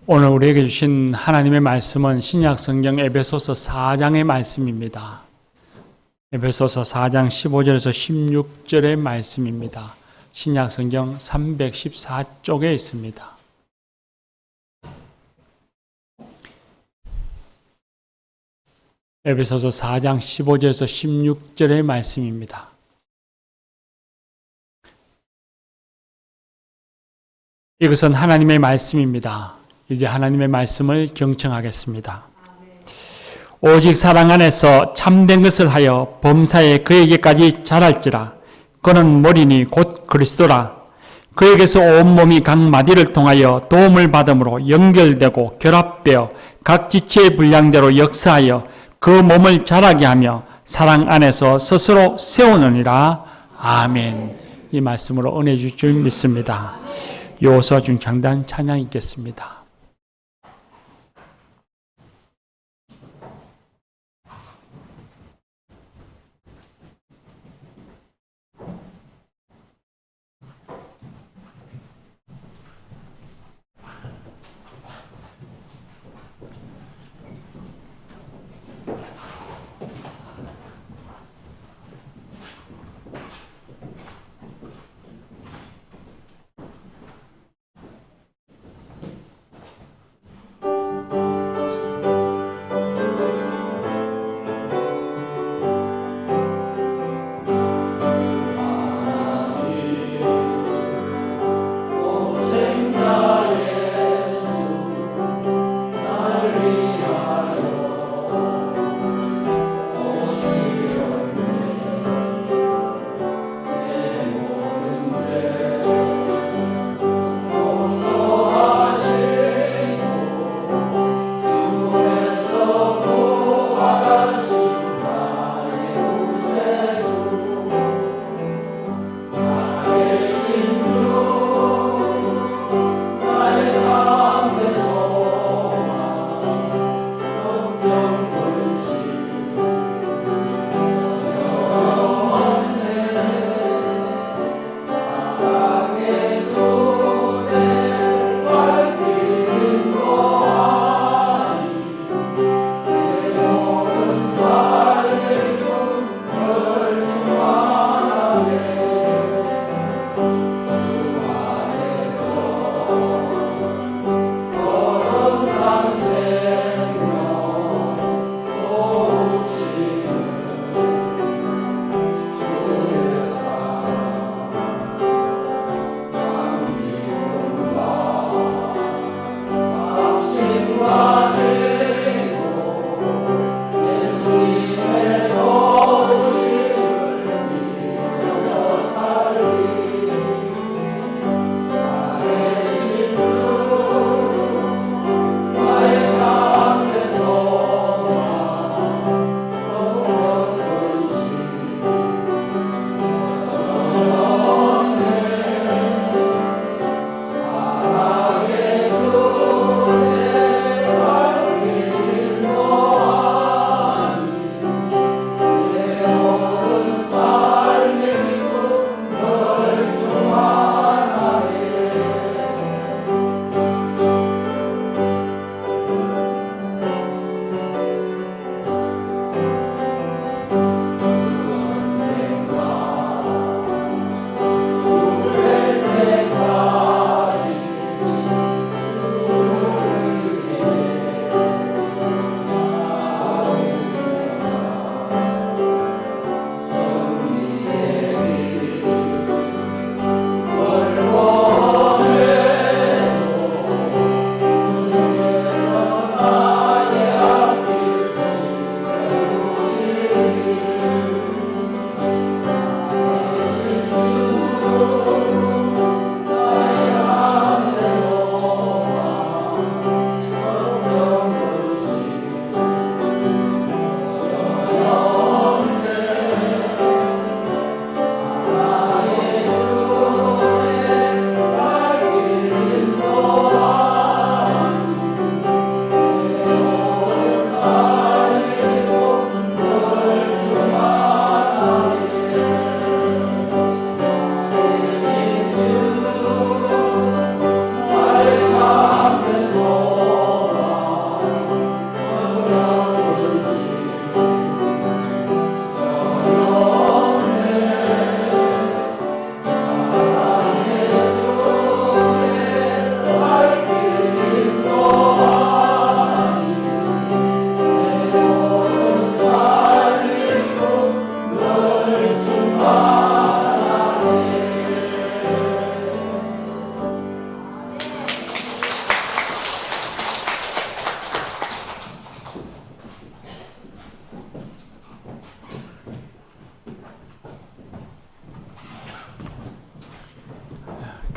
오늘 우리에게 주신 하나님의 말씀은 신약성경 에베소서 4장의 말씀입니다. 에베소서 4장 15절에서 16절의 말씀입니다. 신약성경 314쪽에 있습니다. 에베소서 4장 15절에서 16절의 말씀입니다. 이것은 하나님의 말씀입니다. 이제 하나님의 말씀을 경청하겠습니다. 오직 사랑 안에서 참된 것을 하여 범사에 그에게까지 자랄지라. 그는 머리니 곧 그리스도라. 그에게서 온몸이 각 마디를 통하여 도움을 받음으로 연결되고 결합되어 각 지체의 분량대로 역사하여 그 몸을 자라게 하며 사랑 안에서 스스로 세우느니라. 아멘. 이 말씀으로 은혜 주실 줄 믿습니다. 요호수아 중창단 찬양 있겠습니다.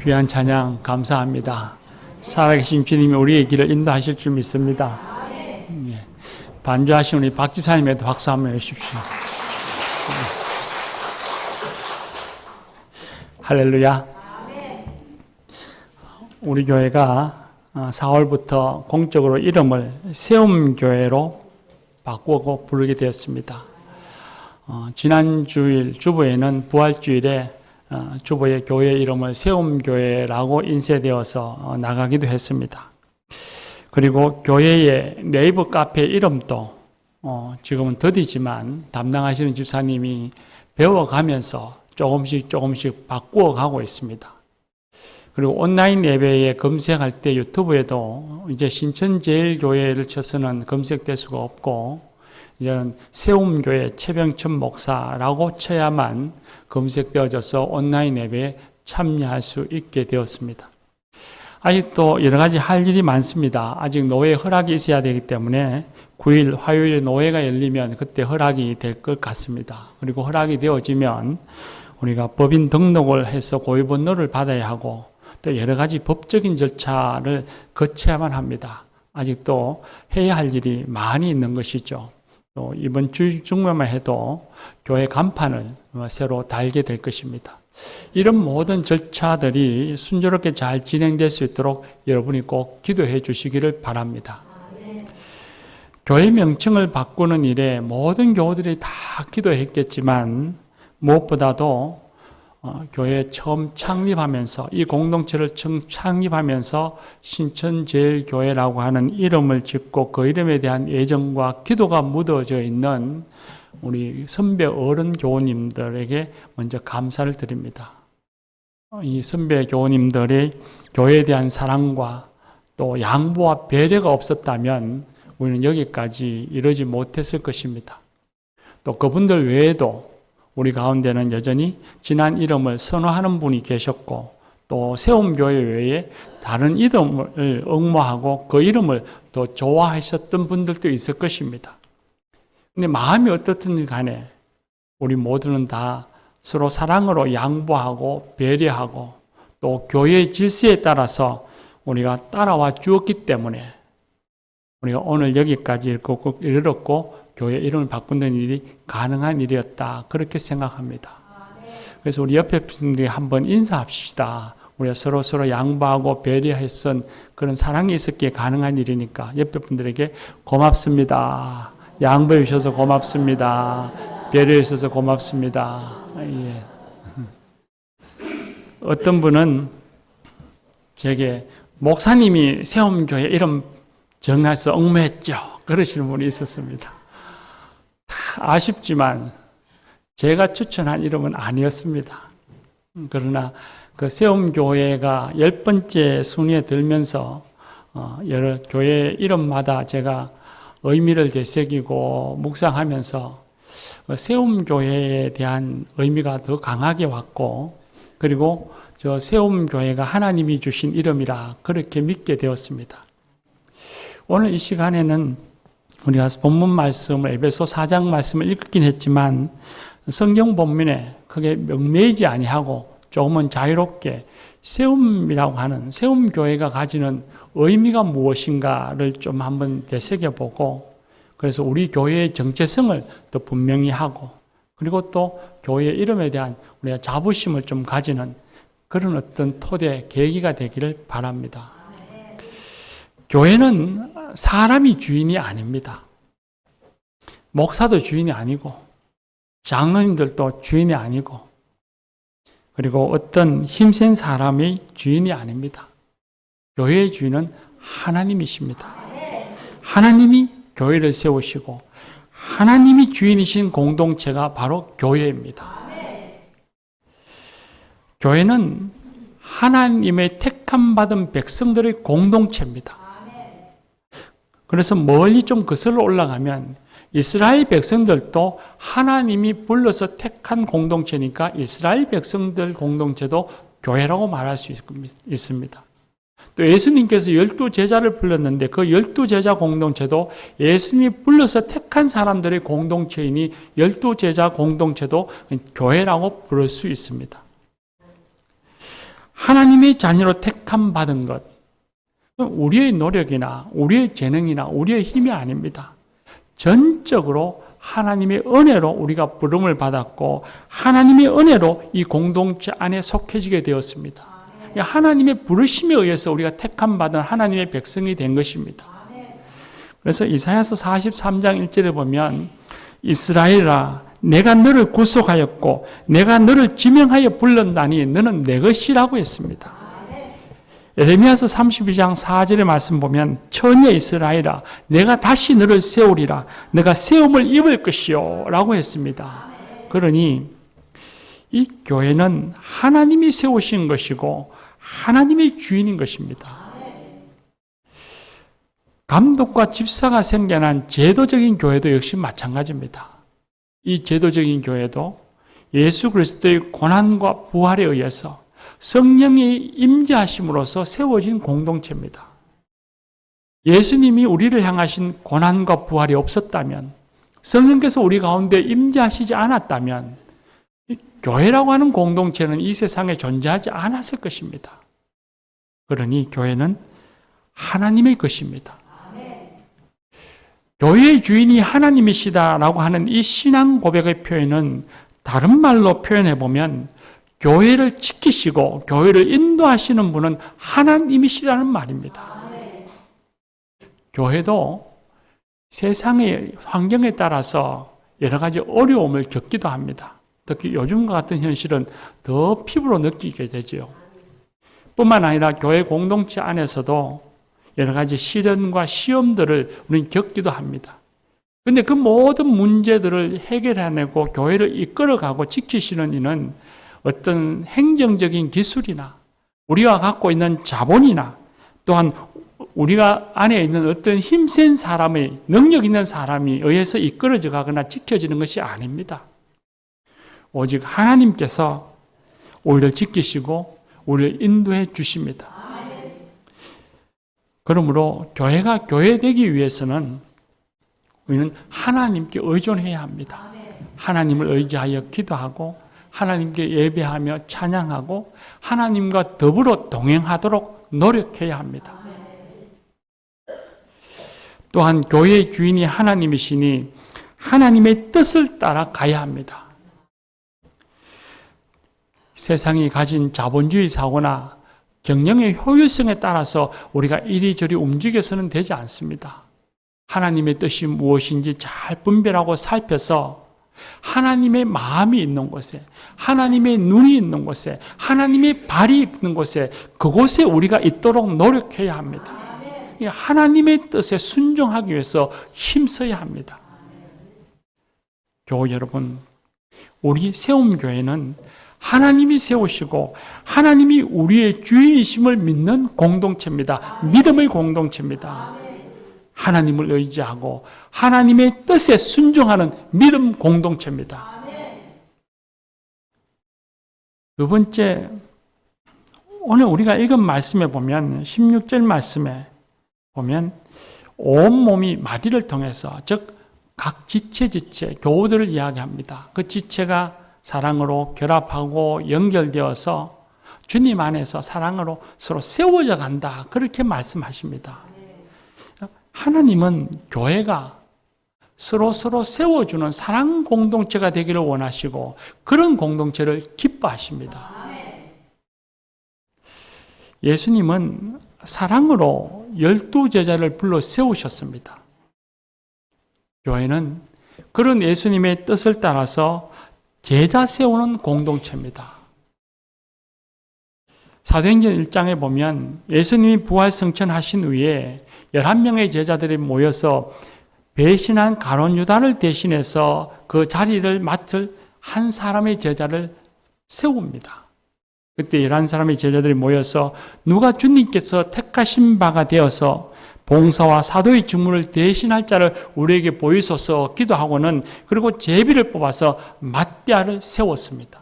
귀한 찬양 감사합니다. 살아계신 주님이 우리의 길을 인도하실 줄 믿습니다. 예. 반주하신 우리 박 집사님에도 박수 한번 해주십시오. 할렐루야. 우리 교회가 4월부터 공적으로 이름을 세움교회로 바꾸고 부르게 되었습니다. 지난 주일 주보에는 부활주일에 주보의 교회 이름을 세움교회라고 인쇄되어서 나가기도 했습니다. 그리고 교회의 네이버 카페 이름도 지금은 더디지만 담당하시는 집사님이 배워가면서 조금씩 바꾸어가고 있습니다. 그리고 온라인 예배에 검색할 때 유튜브에도 이제 신천제일교회를 쳐서는 검색될 수가 없고 이제는 세움교회 최병천 목사라고 쳐야만 검색되어져서 온라인 예배에 참여할 수 있게 되었습니다. 아직도 여러 가지 할 일이 많습니다. 아직 노회 허락이 있어야 되기 때문에 9일 화요일에 노회가 열리면 그때 허락이 될 것 같습니다. 그리고 허락이 되어지면 우리가 법인 등록을 해서 고유번호를 받아야 하고 또 여러 가지 법적인 절차를 거쳐야만 합니다. 아직도 해야 할 일이 많이 있는 것이죠. 또 이번 주 중에만 해도 교회 간판을 새로 달게 될 것입니다. 이런 모든 절차들이 순조롭게 잘 진행될 수 있도록 여러분이 꼭 기도해 주시기를 바랍니다. 교회 명칭을 바꾸는 일에 모든 교우들이 다 기도했겠지만 무엇보다도 교회 처음 창립하면서 이 공동체를 창립하면서 신천제일교회라고 하는 이름을 짓고 그 이름에 대한 애정과 기도가 묻어져 있는 우리 선배 어른 교우님들에게 먼저 감사를 드립니다. 이 선배 교우님들의 교회에 대한 사랑과 또 양보와 배려가 없었다면 우리는 여기까지 이르지 못했을 것입니다. 또 그분들 외에도 우리 가운데는 여전히 지난 이름을 선호하는 분이 계셨고 또 세움교회 외에 다른 이름을 응모하고 그 이름을 더 좋아하셨던 분들도 있을 것입니다. 근데 마음이 어떻든 간에 우리 모두는 다 서로 사랑으로 양보하고 배려하고 또 교회의 질서에 따라서 우리가 따라와 주었기 때문에 우리가 오늘 여기까지 이르렀고 교회 이름을 바꾸는 일이 가능한 일이었다. 그렇게 생각합니다. 그래서 우리 옆에 분들이 한번 인사합시다. 우리가 서로 양보하고 배려했던 그런 사랑이 있었기에 가능한 일이니까 옆에 분들에게 고맙습니다. 양보해 주셔서 고맙습니다. 배려해 주셔서 고맙습니다. 예. 어떤 분은 제게 목사님이 세움교회 이름 정해서 엉매했죠. 그러시는 분이 있었습니다. 아쉽지만 제가 추천한 이름은 아니었습니다. 그러나 그 세움교회가 10번째 순위에 들면서 여러 교회 이름마다 제가 의미를 되새기고 묵상하면서 세움교회에 대한 의미가 더 강하게 왔고 그리고 저 세움교회가 하나님이 주신 이름이라 그렇게 믿게 되었습니다. 오늘 이 시간에는 우리가 본문 말씀을 에베소 4장 말씀을 읽긴 했지만 성경 본문에 크게 명매이지 아니하고 조금은 자유롭게 세움이라고 하는 세움교회가 가지는 의미가 무엇인가를 좀 한번 되새겨보고 그래서 우리 교회의 정체성을 더 분명히 하고 그리고 또 교회의 이름에 대한 우리가 자부심을 좀 가지는 그런 어떤 토대, 계기가 되기를 바랍니다. 교회는 사람이 주인이 아닙니다. 목사도 주인이 아니고 장로님들도 주인이 아니고 그리고 어떤 힘센 사람이 주인이 아닙니다. 교회의 주인은 하나님이십니다. 하나님이 교회를 세우시고 하나님이 주인이신 공동체가 바로 교회입니다. 교회는 하나님의 택함받은 백성들의 공동체입니다. 그래서 멀리 좀 거슬러 올라가면 이스라엘 백성들도 하나님이 불러서 택한 공동체니까 이스라엘 백성들 공동체도 교회라고 말할 수 있습니다. 또 예수님께서 12제자를 불렀는데 그 12제자 공동체도 예수님이 불러서 택한 사람들의 공동체이니 12제자 공동체도 교회라고 부를 수 있습니다. 하나님의 자녀로 택함 받은 것, 우리의 노력이나 우리의 재능이나 우리의 힘이 아닙니다. 전적으로 하나님의 은혜로 우리가 부름을 받았고 하나님의 은혜로 이 공동체 안에 속해지게 되었습니다. 하나님의 부르심에 의해서 우리가 택함 받은 하나님의 백성이 된 것입니다. 그래서 이사야서 43장 1절에 보면 이스라엘아 내가 너를 구속하였고 내가 너를 지명하여 불렀다니 너는 내 것이라고 했습니다. 에레미야서 32장 4절의 말씀 보면 처녀 이스라엘아 내가 다시 너를 세우리라 내가 세움을 입을 것이요 라고 했습니다. 그러니 이 교회는 하나님이 세우신 것이고 하나님의 주인인 것입니다. 감독과 집사가 생겨난 제도적인 교회도 역시 마찬가지입니다. 이 제도적인 교회도 예수 그리스도의 고난과 부활에 의해서 성령이 임재하심으로써 세워진 공동체입니다. 예수님이 우리를 향하신 고난과 부활이 없었다면, 성령께서 우리 가운데 임재하시지 않았다면 교회라고 하는 공동체는 이 세상에 존재하지 않았을 것입니다. 그러니 교회는 하나님의 것입니다. 교회의 주인이 하나님이시다라고 하는 이 신앙 고백의 표현은 다른 말로 표현해 보면 교회를 지키시고 교회를 인도하시는 분은 하나님이시라는 말입니다. 교회도 세상의 환경에 따라서 여러 가지 어려움을 겪기도 합니다. 특히 요즘과 같은 현실은 더 피부로 느끼게 되지요. 뿐만 아니라 교회 공동체 안에서도 여러 가지 시련과 시험들을 우리는 겪기도 합니다. 그런데 그 모든 문제들을 해결해내고 교회를 이끌어가고 지키시는 이는 어떤 행정적인 기술이나 우리가 갖고 있는 자본이나 또한 우리가 안에 있는 어떤 힘센 사람의 능력 있는 사람이 의해서 이끌어져 가거나 지켜지는 것이 아닙니다. 오직 하나님께서 우리를 지키시고 우리를 인도해 주십니다. 그러므로 교회가 교회되기 위해서는 우리는 하나님께 의존해야 합니다. 하나님을 의지하여 기도하고 하나님께 예배하며 찬양하고 하나님과 더불어 동행하도록 노력해야 합니다. 또한 교회의 주인이 하나님이시니 하나님의 뜻을 따라 가야 합니다. 세상이 가진 자본주의 사고나 경영의 효율성에 따라서 우리가 이리저리 움직여서는 되지 않습니다. 하나님의 뜻이 무엇인지 잘 분별하고 살펴서 하나님의 마음이 있는 곳에, 하나님의 눈이 있는 곳에, 하나님의 발이 있는 곳에, 그곳에 우리가 있도록 노력해야 합니다. 하나님의 뜻에 순종하기 위해서 힘써야 합니다. 교회 여러분, 우리 세움교회는 하나님이 세우시고 하나님이 우리의 주인이심을 믿는 공동체입니다. 믿음의 공동체입니다. 하나님을 의지하고 하나님의 뜻에 순종하는 믿음 공동체입니다. 두 번째, 오늘 우리가 읽은 말씀에 보면 16절 말씀에 보면 온몸이 마디를 통해서 즉 각 지체 교우들을 이야기합니다. 그 지체가 사랑으로 결합하고 연결되어서 주님 안에서 사랑으로 서로 세워져 간다. 그렇게 말씀하십니다. 하나님은 교회가 서로 세워주는 사랑 공동체가 되기를 원하시고 그런 공동체를 기뻐하십니다. 예수님은 사랑으로 12제자를 불러 세우셨습니다. 교회는 그런 예수님의 뜻을 따라서 제자 세우는 공동체입니다. 사도행전 1장에 보면 예수님이 부활 승천하신 후에 11명의 제자들이 모여서 배신한 가룟 유다를 대신해서 그 자리를 맡을 한 사람의 제자를 세웁니다. 그때 11사람의 제자들이 모여서 누가 주님께서 택하신 바가 되어서 봉사와 사도의 직무를 대신할 자를 우리에게 보이소서 기도하고는 그리고 제비를 뽑아서 맏대아를 세웠습니다.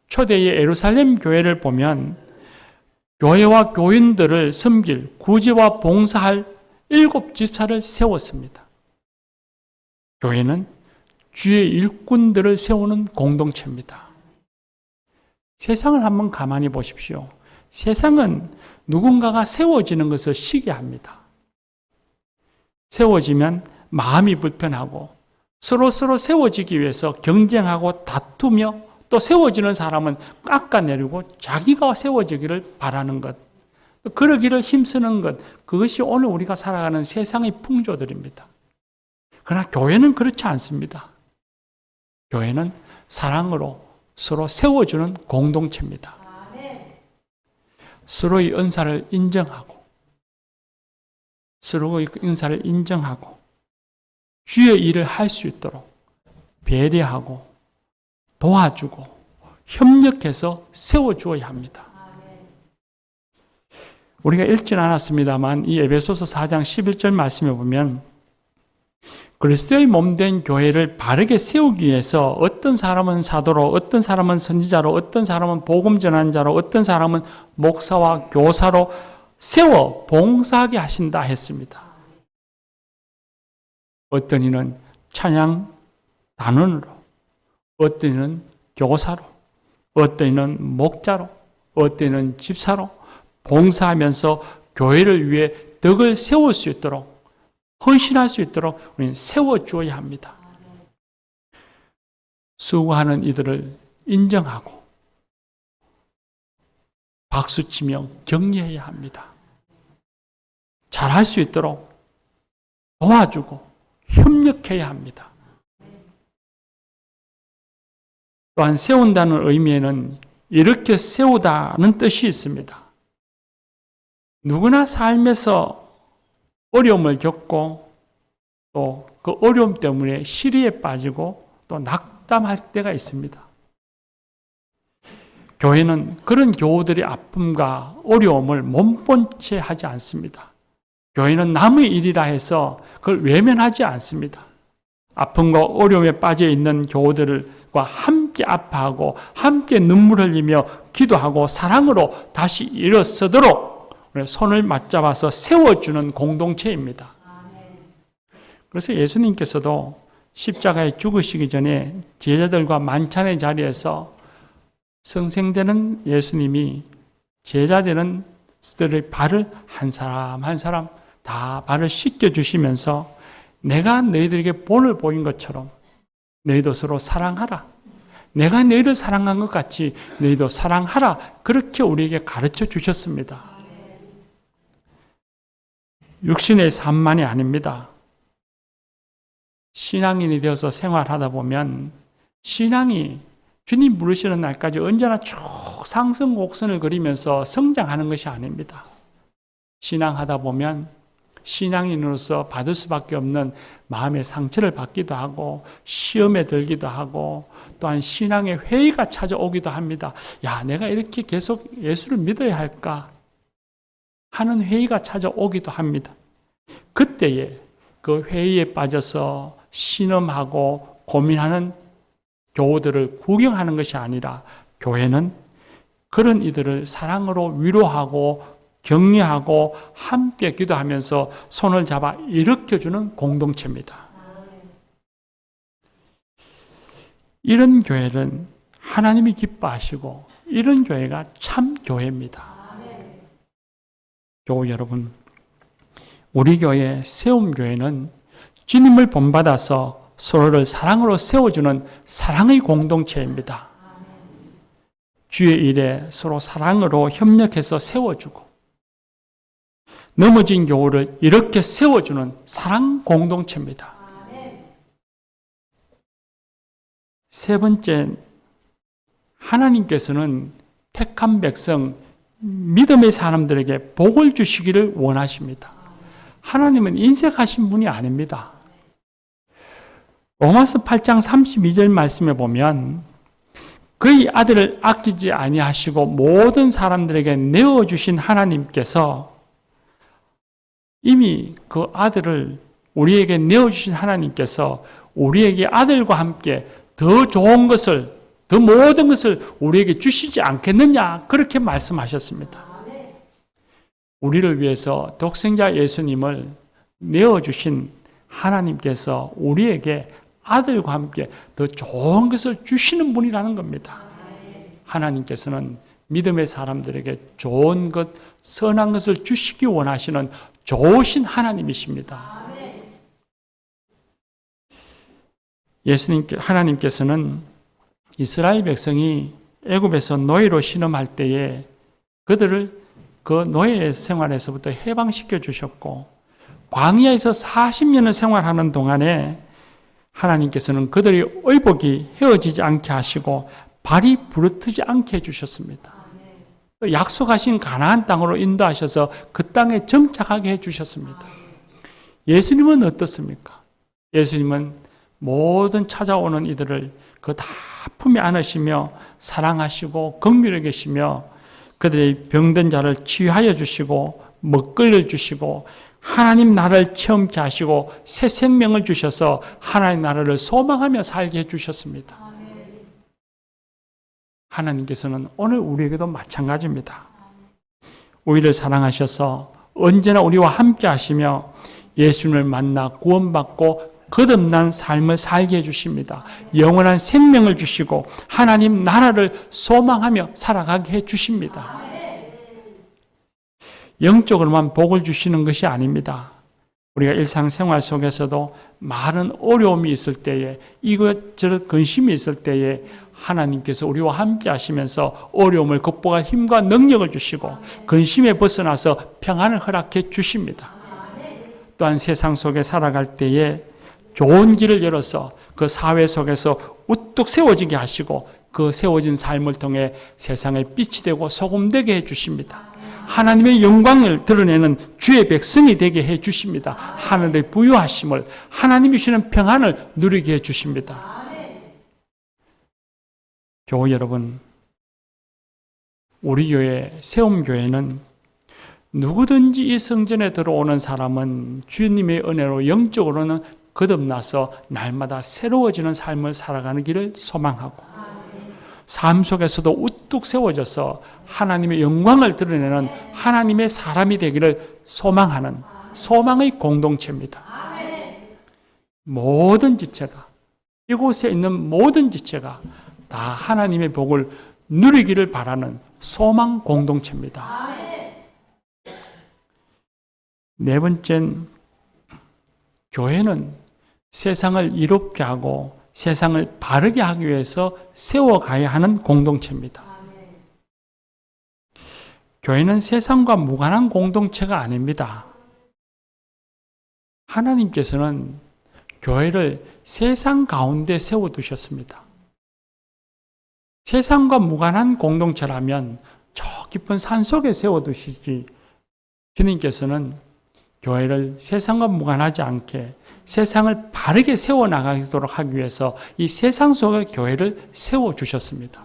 초대의 예루살렘 교회를 보면 교회와 교인들을 섬길 구제와 봉사할 7집사를 세웠습니다. 교회는 주의 일꾼들을 세우는 공동체입니다. 세상을 한번 가만히 보십시오. 세상은 누군가가 세워지는 것을 시기합니다. 세워지면 마음이 불편하고 서로 세워지기 위해서 경쟁하고 다투며 또 세워지는 사람은 깎아내리고 자기가 세워지기를 바라는 것, 그러기를 힘쓰는 것, 그것이 오늘 우리가 살아가는 세상의 풍조들입니다. 그러나 교회는 그렇지 않습니다. 교회는 사랑으로 서로 세워주는 공동체입니다. 서로의 은사를 인정하고 서로의 은사를 인정하고 주의 일을 할 수 있도록 배려하고 도와주고 협력해서 세워주어야 합니다. 우리가 읽지는 않았습니다만 이 에베소서 4장 11절 말씀에 보면 그리스도의 몸된 교회를 바르게 세우기 위해서 어떤 사람은 사도로, 어떤 사람은 선지자로, 어떤 사람은 복음 전환자로, 어떤 사람은 목사와 교사로 세워 봉사하게 하신다 했습니다. 어떤 이는 찬양 단원으로, 어떤 이는 교사로, 어떤 이는 목자로, 어떤 이는 집사로 봉사하면서 교회를 위해 덕을 세울 수 있도록 헌신할 수 있도록 우리는 세워주어야 합니다. 수고하는 이들을 인정하고 박수치며 격려해야 합니다. 잘할 수 있도록 도와주고 협력해야 합니다. 또한 세운다는 의미에는 이렇게 세우다는 뜻이 있습니다. 누구나 삶에서 어려움을 겪고 또 그 어려움 때문에 시리에 빠지고 또 낙담할 때가 있습니다. 교회는 그런 교우들의 아픔과 어려움을 몸본 채 하지 않습니다. 교회는 남의 일이라 해서 그걸 외면하지 않습니다. 아픔과 어려움에 빠져 있는 교우들과 함께 아파하고 함께 눈물 흘리며 기도하고 사랑으로 다시 일어서도록 손을 맞잡아서 세워주는 공동체입니다. 그래서 예수님께서도 십자가에 죽으시기 전에 제자들과 만찬의 자리에서 성생되는 예수님이 제자되는 들의 발을 한 사람 한 사람 다 발을 씻겨주시면서 내가 너희들에게 본을 보인 것처럼 너희도 서로 사랑하라. 내가 너희를 사랑한 것 같이 너희도 사랑하라. 그렇게 우리에게 가르쳐 주셨습니다. 육신의 삶만이 아닙니다. 신앙인이 되어서 생활하다 보면 신앙이 주님 부르시는 날까지 언제나 쭉 상승 곡선을 그리면서 성장하는 것이 아닙니다. 신앙하다 보면 신앙인으로서 받을 수밖에 없는 마음의 상처를 받기도 하고 시험에 들기도 하고 또한 신앙의 회의가 찾아오기도 합니다. 야, 내가 이렇게 계속 예수를 믿어야 할까 하는 회의가 찾아오기도 합니다. 그때에 그 회의에 빠져서 신음하고 고민하는 교우들을 구경하는 것이 아니라 교회는 그런 이들을 사랑으로 위로하고 격려하고 함께 기도하면서 손을 잡아 일으켜주는 공동체입니다. 이런 교회는 하나님이 기뻐하시고 이런 교회가 참 교회입니다. 교우 여러분, 우리 교회 세움교회는 주님을 본받아서 서로를 사랑으로 세워주는 사랑의 공동체입니다. 주의 일에 서로 사랑으로 협력해서 세워주고 넘어진 교우를 이렇게 세워주는 사랑 공동체입니다. 세 번째, 하나님께서는 택한 백성, 믿음의 사람들에게 복을 주시기를 원하십니다. 하나님은 인색하신 분이 아닙니다. 로마서 8장 32절 말씀에 보면 그의 아들을 아끼지 아니하시고 모든 사람들에게 내어주신 하나님께서 이미 그 아들을 우리에게 내어주신 하나님께서 우리에게 아들과 함께 더 좋은 것을, 더 모든 것을 우리에게 주시지 않겠느냐 그렇게 말씀하셨습니다. 우리를 위해서 독생자 예수님을 내어주신 하나님께서 우리에게 아들과 함께 더 좋은 것을 주시는 분이라는 겁니다. 하나님께서는 믿음의 사람들에게 좋은 것, 선한 것을 주시기 원하시는 좋으신 하나님이십니다. 하나님께서는 이스라엘 백성이 애굽에서 노예로 신음할 때에 그들을 그 노예 생활에서부터 해방시켜 주셨고, 광야에서 40년을 생활하는 동안에 하나님께서는 그들의 의복이 헤어지지 않게 하시고 발이 부르트지 않게 해주셨습니다. 약속하신 가나안 땅으로 인도하셔서 그 땅에 정착하게 해주셨습니다. 예수님은 어떻습니까? 예수님은 모든 찾아오는 이들을 그 다 품에 안으시며 사랑하시고 긍휼히 계시며 그들의 병든 자를 치유하여 주시고 먹거리를 주시고 하나님 나라를 체험케 하시고 새 생명을 주셔서 하나님 나라를 소망하며 살게 해주셨습니다. 하나님께서는 오늘 우리에게도 마찬가지입니다. 우리를 사랑하셔서 언제나 우리와 함께 하시며 예수님을 만나 구원받고 거듭난 삶을 살게 해주십니다. 영원한 생명을 주시고 하나님 나라를 소망하며 살아가게 해주십니다. 영적으로만 복을 주시는 것이 아닙니다. 우리가 일상생활 속에서도 많은 어려움이 있을 때에, 이것저것 근심이 있을 때에 하나님께서 우리와 함께 하시면서 어려움을 극복할 힘과 능력을 주시고 근심에 벗어나서 평안을 허락해 주십니다. 또한 세상 속에 살아갈 때에 좋은 길을 열어서 그 사회 속에서 우뚝 세워지게 하시고 그 세워진 삶을 통해 세상에 빛이 되고 소금 되게 해주십니다. 하나님의 영광을 드러내는 주의 백성이 되게 해주십니다. 하늘의 부유하심을, 하나님이 주시는 평안을 누리게 해주십니다. 교우 여러분, 우리 교회 세움교회는 누구든지 이 성전에 들어오는 사람은 주님의 은혜로 영적으로는 거듭나서 날마다 새로워지는 삶을 살아가는 길을 소망하고, 삶 속에서도 우뚝 세워져서 하나님의 영광을 드러내는 하나님의 사람이 되기를 소망하는 소망의 공동체입니다. 모든 지체가, 이곳에 있는 모든 지체가 다 하나님의 복을 누리기를 바라는 소망 공동체입니다. 네 번째는 교회는 세상을 이롭게 하고 세상을 바르게 하기 위해서 세워가야 하는 공동체입니다. 교회는 세상과 무관한 공동체가 아닙니다. 하나님께서는 교회를 세상 가운데 세워두셨습니다. 세상과 무관한 공동체라면 저 깊은 산속에 세워두시지, 주님께서는 교회를 세상과 무관하지 않게 세상을 바르게 세워나가도록 하기 위해서 이 세상 속에 교회를 세워주셨습니다.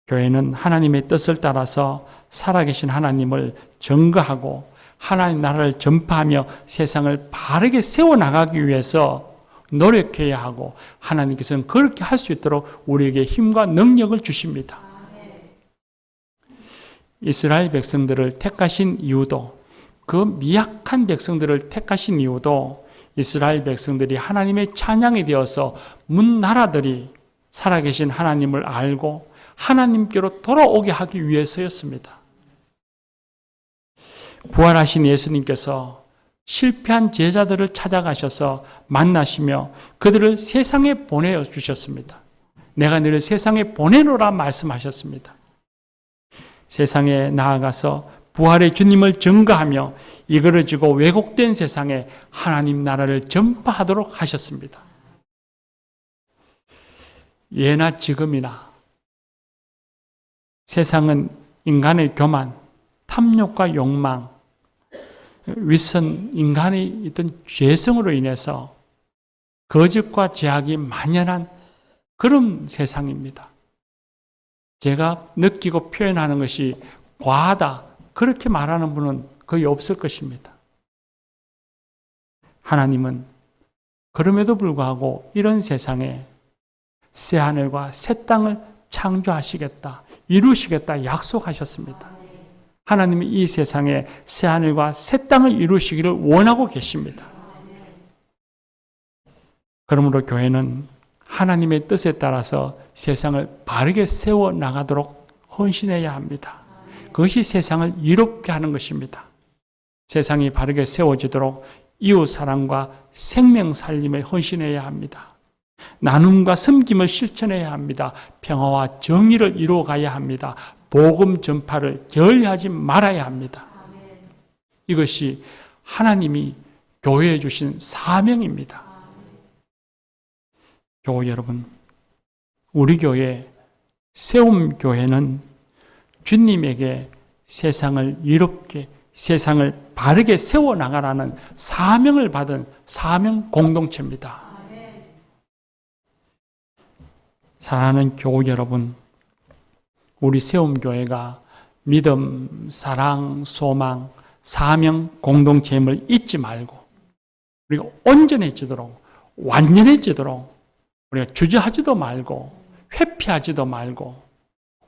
교회는 하나님의 뜻을 따라서 살아계신 하나님을 증거하고 하나님 나라를 전파하며 세상을 바르게 세워나가기 위해서 노력해야 하고, 하나님께서는 그렇게 할 수 있도록 우리에게 힘과 능력을 주십니다. 이스라엘 백성들을 택하신 이유도, 그 미약한 백성들을 택하신 이유도 이스라엘 백성들이 하나님의 찬양이 되어서 문 나라들이 살아계신 하나님을 알고 하나님께로 돌아오게 하기 위해서였습니다. 부활하신 예수님께서 실패한 제자들을 찾아가셔서 만나시며 그들을 세상에 보내주셨습니다. 내가 너를 세상에 보내노라 말씀하셨습니다. 세상에 나아가서 부활의 주님을 증거하며 이그러지고 왜곡된 세상에 하나님 나라를 전파하도록 하셨습니다. 예나 지금이나 세상은 인간의 교만, 탐욕과 욕망, 윗선 인간의 있던 죄성으로 인해서 거짓과 제약이 만연한 그런 세상입니다. 제가 느끼고 표현하는 것이 과하다, 그렇게 말하는 분은 거의 없을 것입니다. 하나님은 그럼에도 불구하고 이런 세상에 새 하늘과 새 땅을 창조하시겠다, 이루시겠다 약속하셨습니다. 하나님이 이 세상에 새 하늘과 새 땅을 이루시기를 원하고 계십니다. 그러므로 교회는 하나님의 뜻에 따라서 세상을 바르게 세워 나가도록 헌신해야 합니다. 그것이 세상을 이롭게 하는 것입니다. 세상이 바르게 세워지도록 이웃 사랑과 생명 살림에 헌신해야 합니다. 나눔과 섬김을 실천해야 합니다. 평화와 정의를 이루어가야 합니다. 복음 전파를 게을리하지 말아야 합니다. 이것이 하나님이 교회에 주신 사명입니다. 교회 여러분, 우리 교회 세움교회는 주님에게 세상을 이롭게, 세상을 바르게 세워나가라는 사명을 받은 사명 공동체입니다. 사랑하는 교회 여러분, 우리 세움교회가 믿음, 사랑, 소망, 사명 공동체임을 잊지 말고 우리가 온전해지도록, 완전해지도록 우리가 주저하지도 말고 회피하지도 말고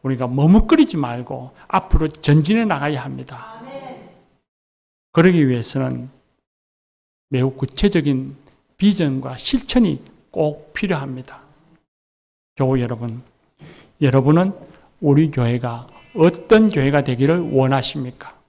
우리가 머뭇거리지 말고 앞으로 전진해 나가야 합니다. 그러기 위해서는 매우 구체적인 비전과 실천이 꼭 필요합니다. 교회 여러분, 여러분은 우리 교회가 어떤 교회가 되기를 원하십니까?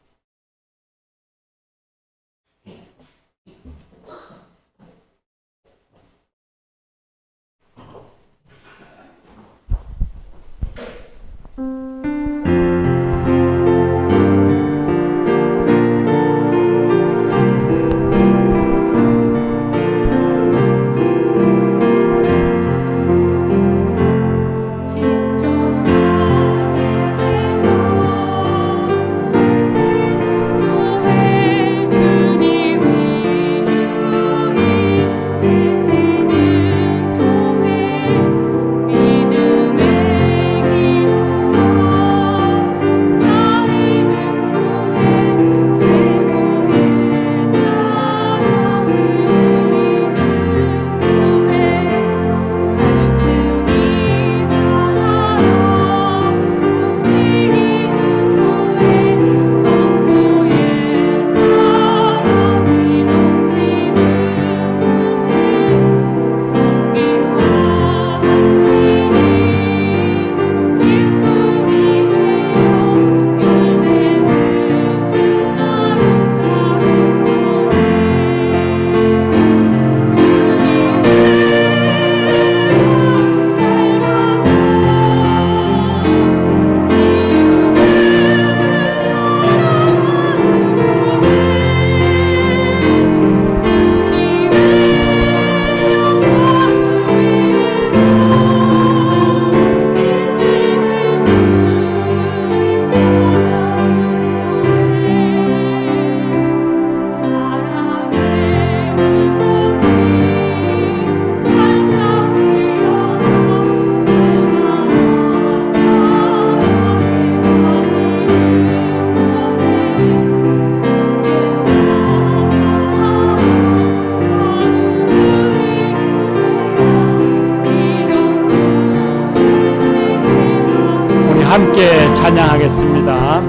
함께 찬양하겠습니다.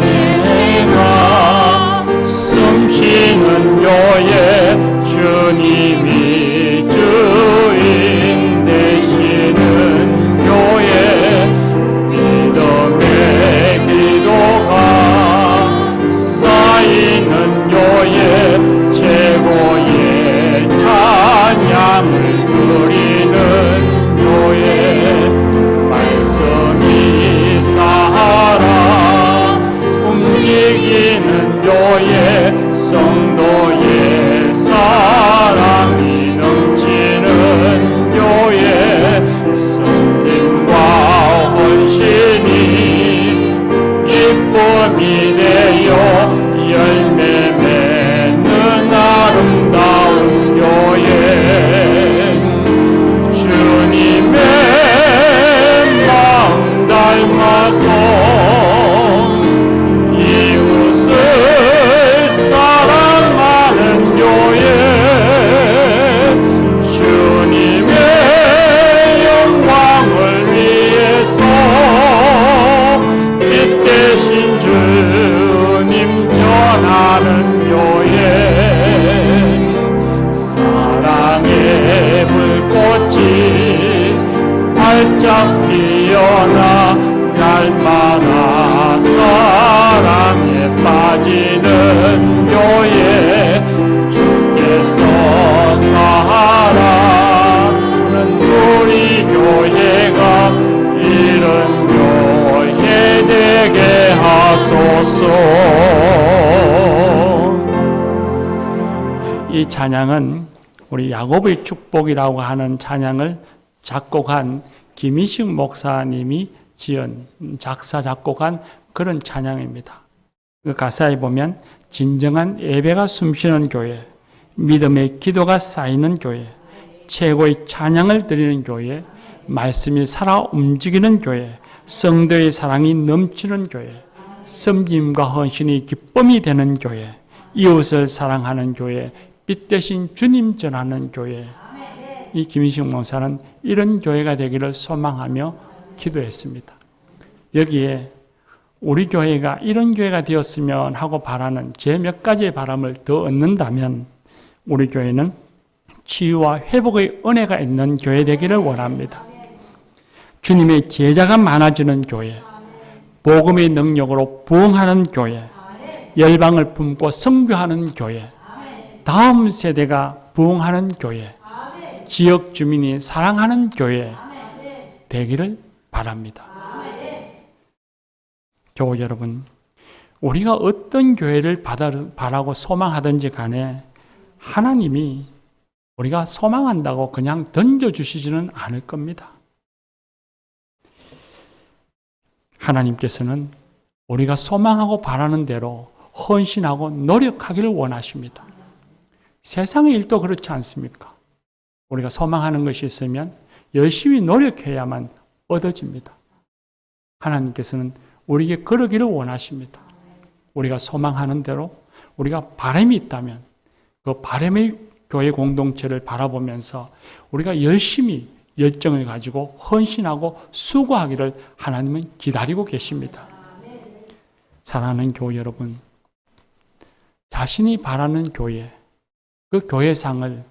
내가 숨쉬는 교회 주님이 주인 되시는 교회 믿음의 기도가 쌓이는 교회 최고의 찬양을 드리는 교회 말씀이 살아 움직이는 교회 성도의 사랑이 넘치는 교회 섬김과 헌신이 기쁨이 되어 열매 맺는 아름다운 교회 주님의 마음 닮아서 이웃을 사랑하는 교회 주님의 영광을 위해서 빛 대신 주님 전하는 교회 사랑의 하소서. 이 찬양은 우리 야곱의 축복이라고 하는 찬양을 작곡한 김희식 목사님이 지은 작사 작곡한 그런 찬양입니다. 그 가사에 보면 진정한 예배가 숨쉬는 교회, 믿음의 기도가 쌓이는 교회, 최고의 찬양을 드리는 교회, 말씀이 살아 움직이는 교회, 성도의 사랑이 넘치는 교회, 섬김과 헌신이 기쁨이 되는 교회, 이웃을 사랑하는 교회, 빛 대신 주님 전하는 교회. 이 김희식 목사는 이런 교회가 되기를 소망하며 기도했습니다. 여기에 우리 교회가 이런 교회가 되었으면 하고 바라는 제 몇 가지의 바람을 더 얻는다면 우리 교회는 치유와 회복의 은혜가 있는 교회 되기를 원합니다. 주님의 제자가 많아지는 교회, 복음의 능력으로 부흥하는 교회, 열방을 품고 선교하는 교회, 다음 세대가 부흥하는 교회, 지역 주민이 사랑하는 교회 되기를 바랍니다. 교우 여러분, 우리가 어떤 교회를 바라고 소망하든지 간에 하나님이 우리가 소망한다고 그냥 던져주시지는 않을 겁니다. 하나님께서는 우리가 소망하고 바라는 대로 헌신하고 노력하기를 원하십니다. 세상의 일도 그렇지 않습니까? 우리가 소망하는 것이 있으면 열심히 노력해야만 얻어집니다. 하나님께서는 우리에게 그러기를 원하십니다. 우리가 소망하는 대로 우리가 바람이 있다면 그 바람의 교회 공동체를 바라보면서 우리가 열심히 열정을 가지고 헌신하고 수고하기를 하나님은 기다리고 계십니다. 사랑하는 교회 여러분, 자신이 바라는 교회, 그 교회상을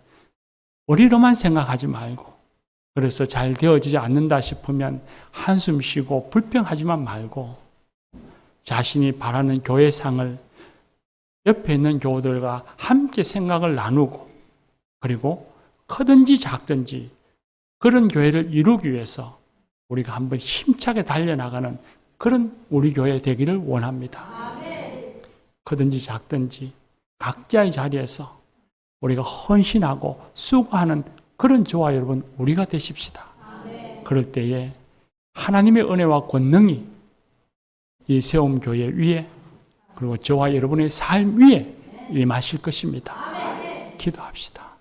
우리로만 생각하지 말고, 그래서 잘 되어지지 않는다 싶으면 한숨 쉬고 불평하지만 말고 자신이 바라는 교회상을 옆에 있는 교우들과 함께 생각을 나누고, 그리고 크든지 작든지 그런 교회를 이루기 위해서 우리가 한번 힘차게 달려나가는 그런 우리 교회 되기를 원합니다. 크든지 작든지 각자의 자리에서 우리가 헌신하고 수고하는 그런 저와 여러분 우리가 되십시다. 그럴 때에 하나님의 은혜와 권능이 이 세움교회 위에, 그리고 저와 여러분의 삶 위에 임하실 것입니다. 기도합시다.